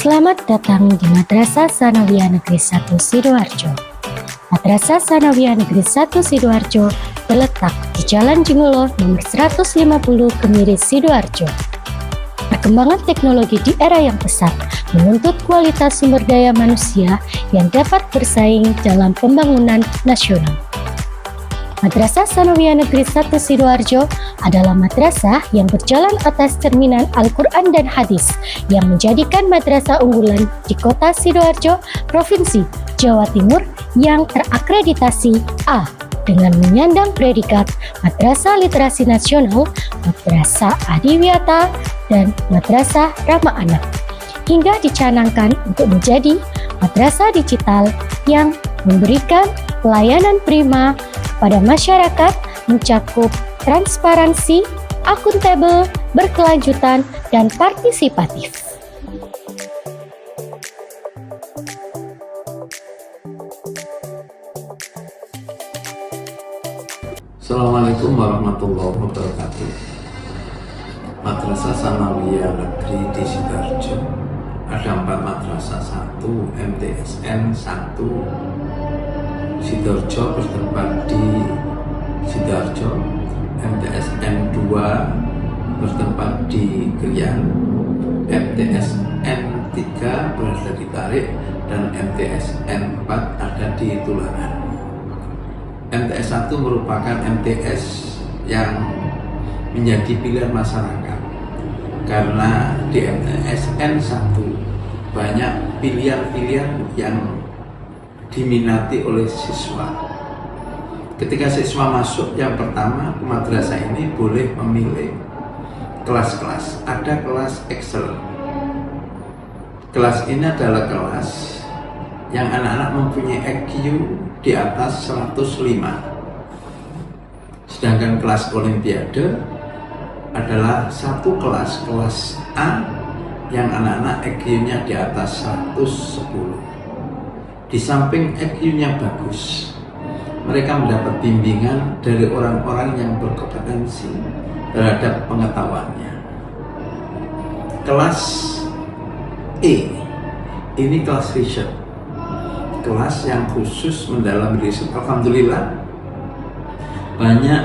Selamat datang di Madrasah Tsanawiyah Negeri 1 Sidoarjo. Madrasah Tsanawiyah Negeri 1 Sidoarjo terletak di Jalan Jingolo nomor 150 Kemiri, Sidoarjo. Perkembangan teknologi di era yang pesat menuntut kualitas sumber daya manusia yang dapat bersaing dalam pembangunan nasional. Madrasah Tsanawiyah Negeri 1 Sidoarjo adalah madrasah yang berjalan atas cerminan Al-Quran dan Hadis yang menjadikan madrasah unggulan di kota Sidoarjo, Provinsi Jawa Timur yang terakreditasi A dengan menyandang predikat Madrasah Literasi Nasional, Madrasah Adiwiyata, dan Madrasah Ramah Anak, hingga dicanangkan untuk menjadi madrasah digital yang memberikan pelayanan prima pada masyarakat, mencakup transparansi, akuntabel, berkelanjutan, dan partisipatif. Assalamualaikum warahmatullahi wabarakatuh. Madrasah Tsanawiyah Negeri di Sidoarjo ada 4 madrasah, 1 MTSN 1 Sidoarjo bertempat di Sidoarjo, MTSN 2 bertempat di Krian, MTSN 3 berada di Tarik, dan MTSN 4 ada di Tularan. MTS 1 merupakan MTS yang menjadi pilihan masyarakat karena di MTSN 1 banyak pilihan-pilihan yang diminati oleh siswa. Ketika siswa masuk yang pertama ke madrasah ini boleh memilih kelas-kelas. Ada kelas Excel. Kelas ini adalah kelas yang anak-anak mempunyai IQ di atas 105. Sedangkan kelas Olimpiade adalah satu kelas A yang anak-anak IQ-nya di atas 110. Di samping IQ-nya bagus, mereka mendapat bimbingan dari orang-orang yang berkompetensi terhadap pengetahuannya. Kelas E, ini kelas riset, kelas yang khusus mendalami riset. Alhamdulillah, banyak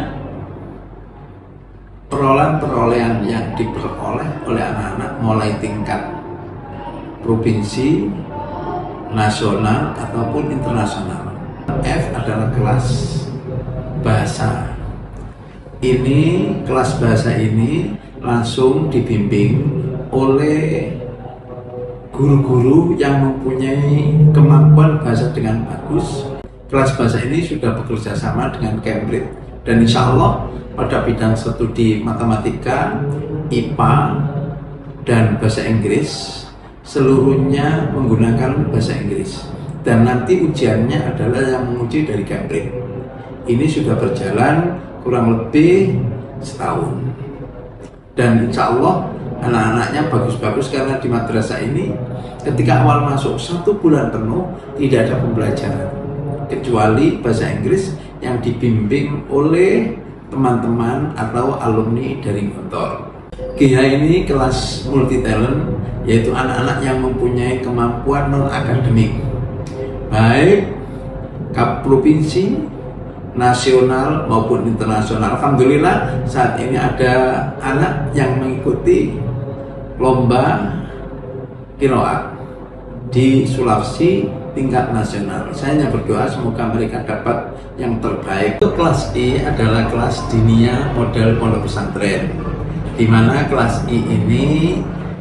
perolehan yang diperoleh oleh anak-anak mulai tingkat provinsi, nasional ataupun internasional. F adalah kelas bahasa. Ini kelas bahasa ini langsung dibimbing oleh guru-guru yang mempunyai kemampuan bahasa dengan bagus. Kelas bahasa ini sudah bekerja sama dengan Cambridge, dan insya Allah pada bidang studi matematika, IPA, dan bahasa Inggris seluruhnya menggunakan bahasa Inggris, dan nanti ujiannya adalah yang menguji dari Cambridge. Ini sudah berjalan kurang lebih setahun, dan insya Allah anak-anaknya bagus-bagus karena di madrasah ini ketika awal masuk 1 bulan penuh tidak ada pembelajaran kecuali bahasa Inggris yang dibimbing oleh teman-teman atau alumni dari Gontor. GH ini kelas multi talent, yaitu anak-anak yang mempunyai kemampuan non-akademik baik provinsi, nasional maupun internasional. Alhamdulillah saat ini ada anak yang mengikuti lomba qiraat di Sulawesi tingkat nasional. Saya hanya berdoa semoga mereka dapat yang terbaik. Kelas I adalah kelas dinia model pondok pesantren, di mana kelas I ini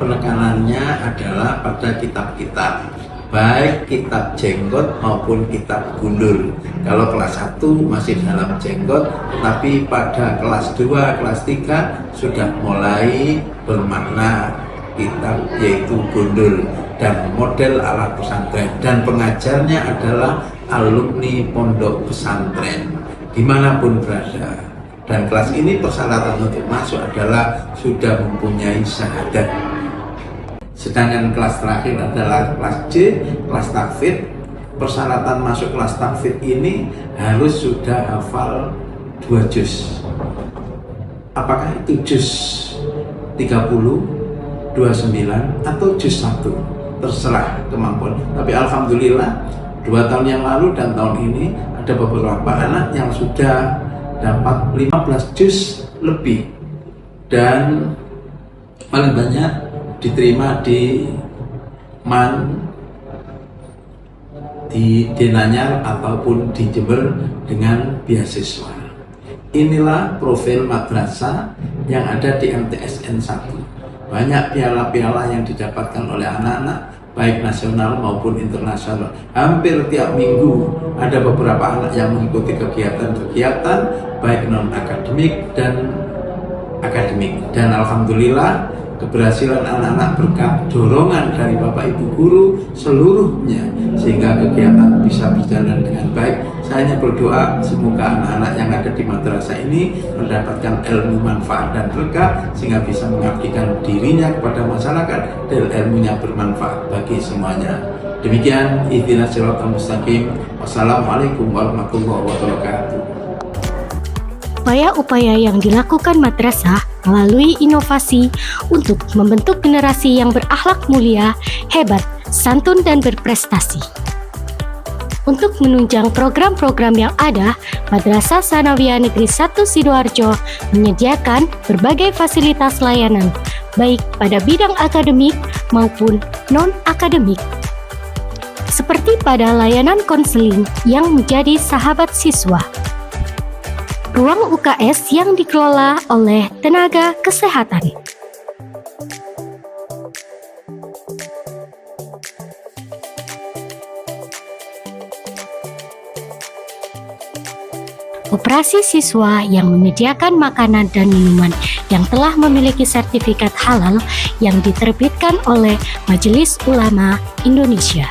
penekanannya adalah pada kitab-kitab, baik kitab jenggot maupun kitab gundul. Kalau kelas 1 masih dalam jenggot, tapi pada kelas 2, kelas 3 sudah mulai bermakna kitab, yaitu gundul dan model ala pesantren, dan pengajarnya adalah alumni pondok pesantren dimanapun berada. Dan kelas ini persyaratan untuk masuk adalah sudah mempunyai syahadat. Sedangkan kelas terakhir adalah kelas C, kelas tahfidz. Persyaratan masuk kelas tahfidz ini harus sudah hafal 2 juz. Apakah itu juz 30, 29 atau juz 1? terserah kemampuan. Tapi alhamdulillah 2 tahun yang lalu dan tahun ini ada beberapa anak yang sudah dapat 15 juz lebih, dan paling banyak diterima di MAN, di Denanyar ataupun di Jember dengan beasiswa. Inilah profil madrasah yang ada di MTSN 1. Banyak piala-piala yang didapatkan oleh anak-anak, baik nasional maupun internasional. Hampir tiap minggu ada beberapa anak yang mengikuti kegiatan-kegiatan baik non-akademik dan akademik. Dan alhamdulillah keberhasilan anak-anak berkat dorongan dari Bapak Ibu guru seluruhnya, sehingga kegiatan bisa berjalan dengan baik. Saya hanya berdoa semoga anak-anak yang ada di madrasah ini mendapatkan ilmu manfaat dan berkah, sehingga bisa mengabdikan dirinya kepada masyarakat dan ilmunya bermanfaat bagi semuanya. Demikian, ihdinas siratal mustaqim. Wassalamualaikum warahmatullahi wabarakatuh. Upaya-upaya yang dilakukan madrasah melalui inovasi untuk membentuk generasi yang berakhlak mulia, hebat, santun, dan berprestasi. Untuk menunjang program-program yang ada, Madrasah Tsanawiyah Negeri 1 Sidoarjo menyediakan berbagai fasilitas layanan, baik pada bidang akademik maupun non-akademik. Seperti pada layanan konseling yang menjadi sahabat siswa, ruang UKS yang dikelola oleh tenaga kesehatan, operasi siswa yang menyediakan makanan dan minuman yang telah memiliki sertifikat halal yang diterbitkan oleh Majelis Ulama Indonesia.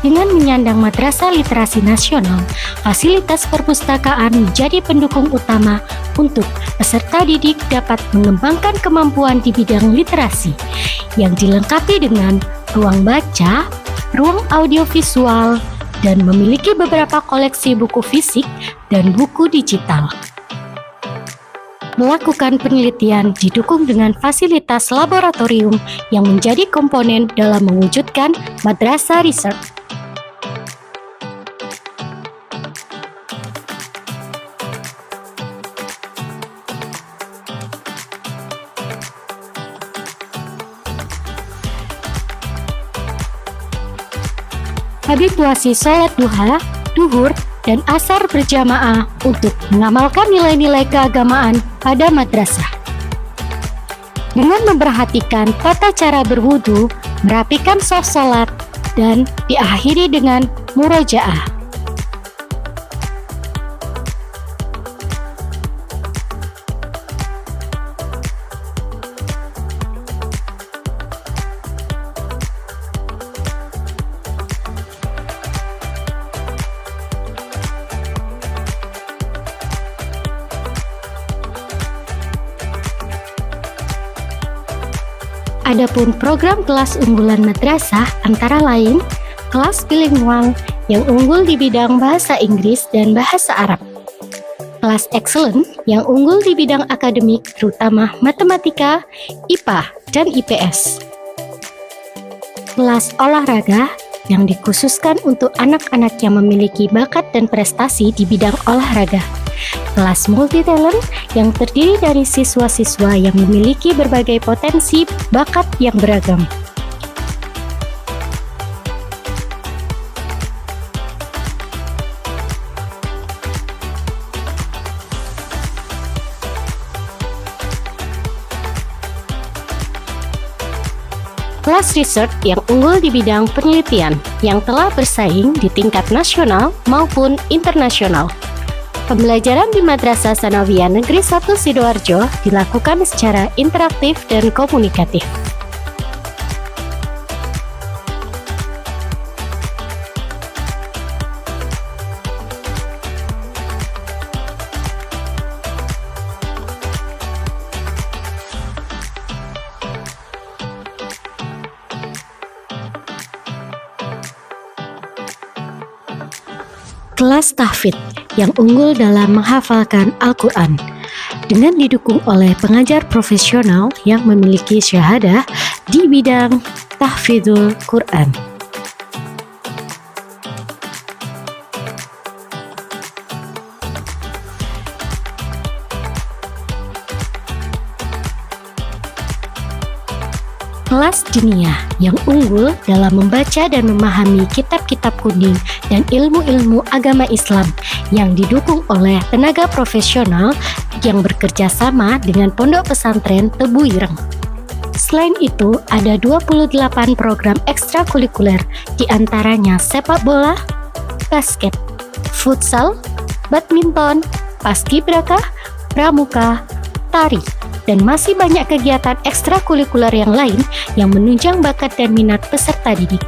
Dengan menyandang Madrasah Literasi Nasional, fasilitas perpustakaan menjadi pendukung utama untuk peserta didik dapat mengembangkan kemampuan di bidang literasi, yang dilengkapi dengan ruang baca, ruang audiovisual, dan memiliki beberapa koleksi buku fisik dan buku digital. Melakukan penelitian didukung dengan fasilitas laboratorium yang menjadi komponen dalam mewujudkan Madrasah Research. Habituasi sholat duha, duhur, dan asar berjamaah untuk mengamalkan nilai-nilai keagamaan pada madrasah. Dengan memperhatikan tata cara berwudu, merapikan shaf sholat, dan diakhiri dengan murojaah. Adapun program kelas unggulan madrasah antara lain kelas bilingual yang unggul di bidang bahasa Inggris dan bahasa Arab, kelas excellent yang unggul di bidang akademik terutama matematika, IPA, dan IPS, kelas olahraga yang dikhususkan untuk anak-anak yang memiliki bakat dan prestasi di bidang olahraga, kelas multi-talent yang terdiri dari siswa-siswa yang memiliki berbagai potensi bakat yang beragam. Kelas research yang unggul di bidang penelitian yang telah bersaing di tingkat nasional maupun internasional. Pembelajaran di Madrasah Tsanawiyah Negeri 1 Sidoarjo dilakukan secara interaktif dan komunikatif. kelas tahfidz yang unggul dalam menghafalkan Al-Quran dengan didukung oleh pengajar profesional yang memiliki syahadah di bidang tahfidzul Quran. Kelas diniyah yang unggul dalam membaca dan memahami kitab-kitab kuning dan ilmu-ilmu agama Islam yang didukung oleh tenaga profesional yang bekerja sama dengan Pondok Pesantren Tebu Ireng. Selain itu, ada 28 program ekstrakurikuler, diantaranya sepak bola, basket, futsal, badminton, paskibraka, pramuka, tari, dan masih banyak kegiatan ekstrakurikuler yang lain yang menunjang bakat dan minat peserta didik.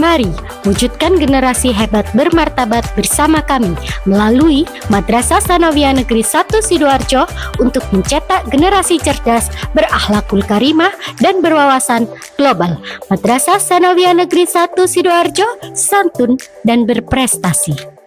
Mari wujudkan generasi hebat bermartabat bersama kami melalui Madrasah Tsanawiyah Negeri 1 Sidoarjo untuk mencetak generasi cerdas, berakhlakul karimah, dan berwawasan global. Madrasah Tsanawiyah Negeri 1 Sidoarjo, santun dan berprestasi.